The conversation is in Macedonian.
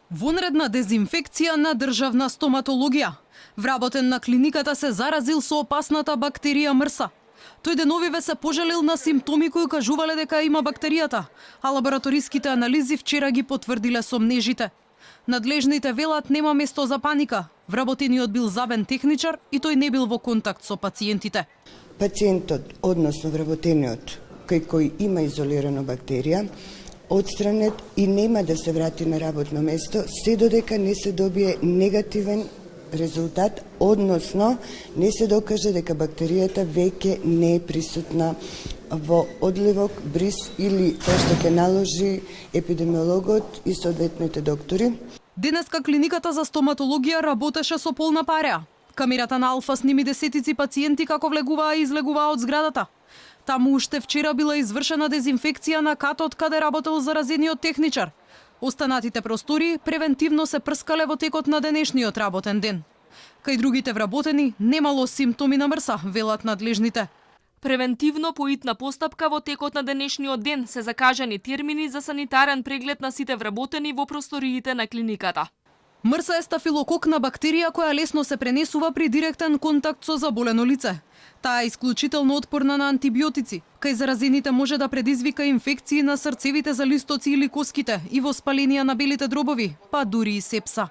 Вонредна дезинфекција на државна стоматологија. Вработен на клиниката се заразил со опасната бактерија МРСА. Тој деновиве се пожалил на симптоми кои кажувале дека има бактеријата, а лабораториските анализи вчера ги потврдиле сомнежите. Надлежните велат нема место за паника. Вработениот бил забен техничар и тој не бил во контакт со пациентите. Пациентот, односно вработениот, кој има изолирана бактерија, отстранет и нема да се врати на работно место, се додека не се добие негативен резултат, односно не се докаже дека бактеријата веќе не е присутна во одливок, бриз или тоа што ќе наложи епидемиологот и соодветните доктори. Денеска клиниката за стоматологија работеше со полна пареа. Камерата на Алфа сними десетици пациенти како влегуваа и излегуваа од зградата. Таму уште вчера била извршена дезинфекција на катот каде работел заразениот техничар. Останатите простори превентивно се прскале во текот на денешниот работен ден. Кај другите вработени немало симптоми на МРСА, велат надлежните. Превентивно по итна постапка во текот на денешниот ден се закажани термини за санитарен преглед на сите вработени во просториите на клиниката. МРСА е стафилококна бактерија која лесно се пренесува при директен контакт со заболено лице. Таа е исклучително отпорна на антибиотици. Кај заразените може да предизвика инфекции на срцевите залистоци или коските и воспаленија на белите дробови, па дури и сепса.